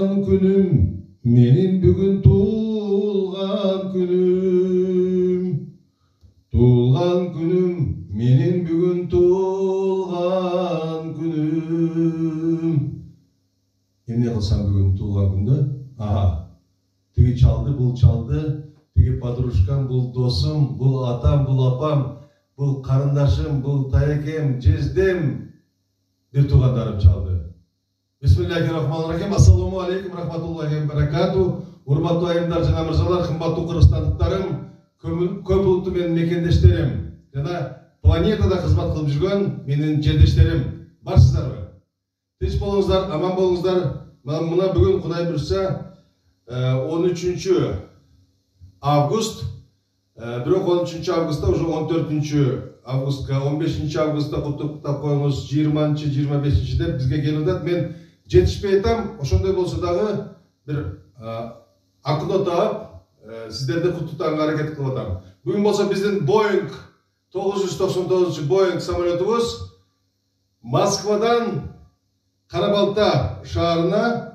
Tuğulgan günüm, menin bugün tuğulgan günüm. Tuğulgan günüm, menin bugün tuğulgan günüm. Emne kılsam bugün tuğulgan günde? Aha, tigi çaldı, bul çaldı, tigi padruşkam, bul dosum, bul atam, bul apam, bul karındaşım, bul tayekem, jezdem, bir tuğandarım çaldı. Bismillahirrahmanirrahim. Assalamu alaikum rahmatullahi ve berekatuh. Hurmatlı ayımlar, jana mırzalar, kımbatlı kırgızстандықтарым, көп ұлтты менің мекендештерім, жана планетада қызмат қылып жүрген менің жерлештерім. Барсыздар ма? Тыныш болыңыздар, аман болыңыздар. Мына бүгін Құдай бұйырса 13 август, бирок 13 августта уже 14 августка, 15 августта құттықтап қойыңыз, 20-25 деп бізге келіп жатат. Мен жетішпей айтам, ошондой болсо дагы бир акыно таап сиздерди куттуктаганга аракет кылып атам. Бүгүн болсо биздин Boeing 999 Boeing самолетубуз Москвадан Карабалта шаарына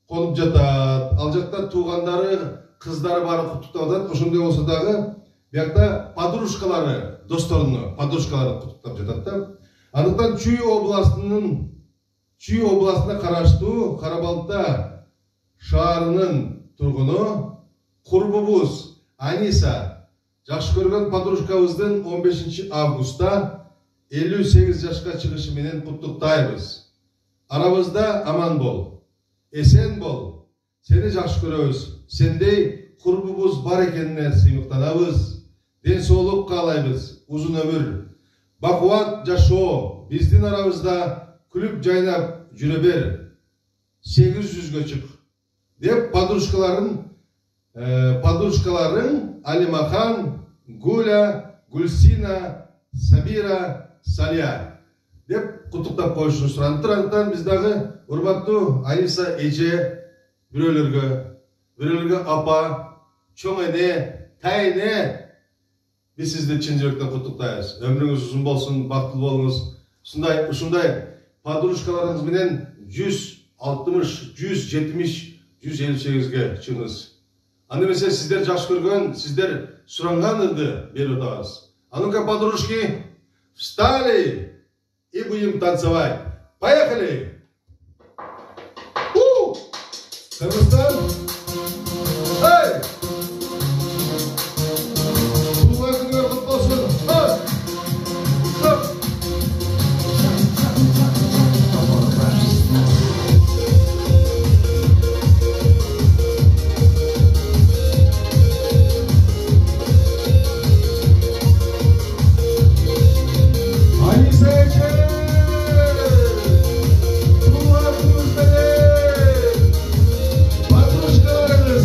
конуп жатат. Ал жакта туугандары, кыздары бары куттуктап атат. Ошондой болсо дагы биякта подружкалары, досторунун подружкалары куттуктап жатат да. Андыктан Чүй областына караштуу Карабалта шаарынын тургуну курбубуз Аниса жакшы көргөн подружкабыздын 15 августта 58 жашка чыгышы менен куттуктайбыз. Арабызда аман бол, эсен бол, сени жакшы көрөбүз. Сендей курбубуз бар экенине сыймыктанабыз. Ден соолук каалайбыз, узун өмүр, бакубат жашоо биздин арабызда күлүп жайнап жүрө бер. 800-гө чык деп подружкаларың Алимахан, Гуля, Гульсина, Сабира, Салия деп куттуктап коюшун суранып тургандыктан биз дагы урматтуу Аниса эже, бирөөлөргө апа, чоң эне, тайне, биз сизди чын жүрөктөн куттуктайбыз. Өмүрүңүз узун болсун, бактылуу болуңуз. Ушундай подружкаларыңыз менен 160, 170, 158ге чыгыңыз. Анда эмесе сиздер жакшы көргөн, сиздер суранган ырды берип атабыз. А ну-ка, подружки, встали и будем танцевать. Поехали! Кыргызстан! Эй! Подружкаларыңыз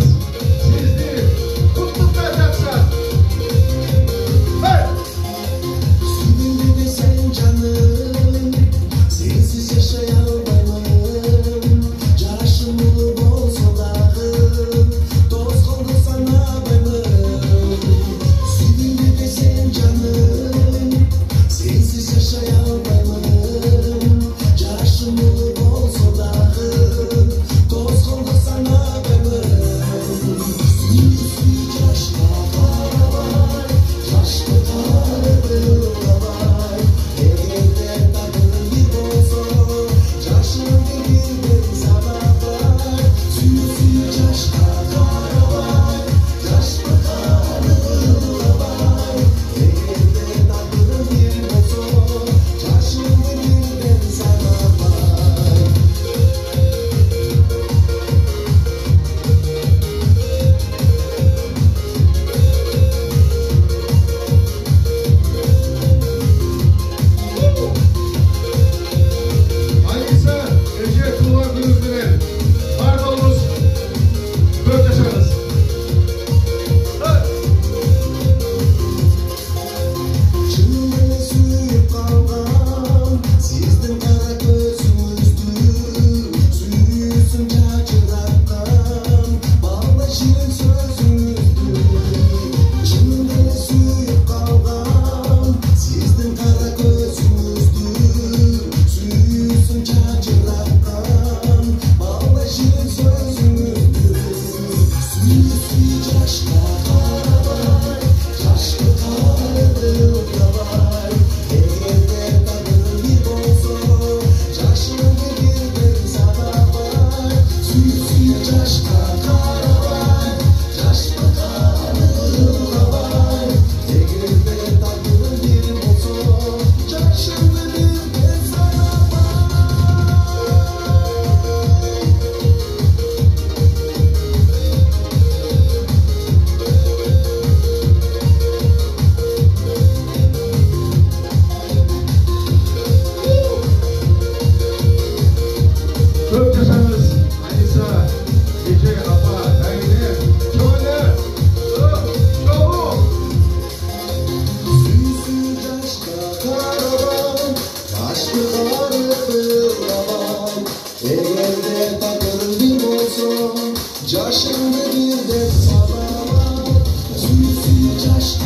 Туылған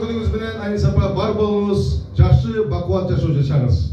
күнүңүз менен айнисапа бар болуңуз, жакшы бакубат жашоо жашаңыз.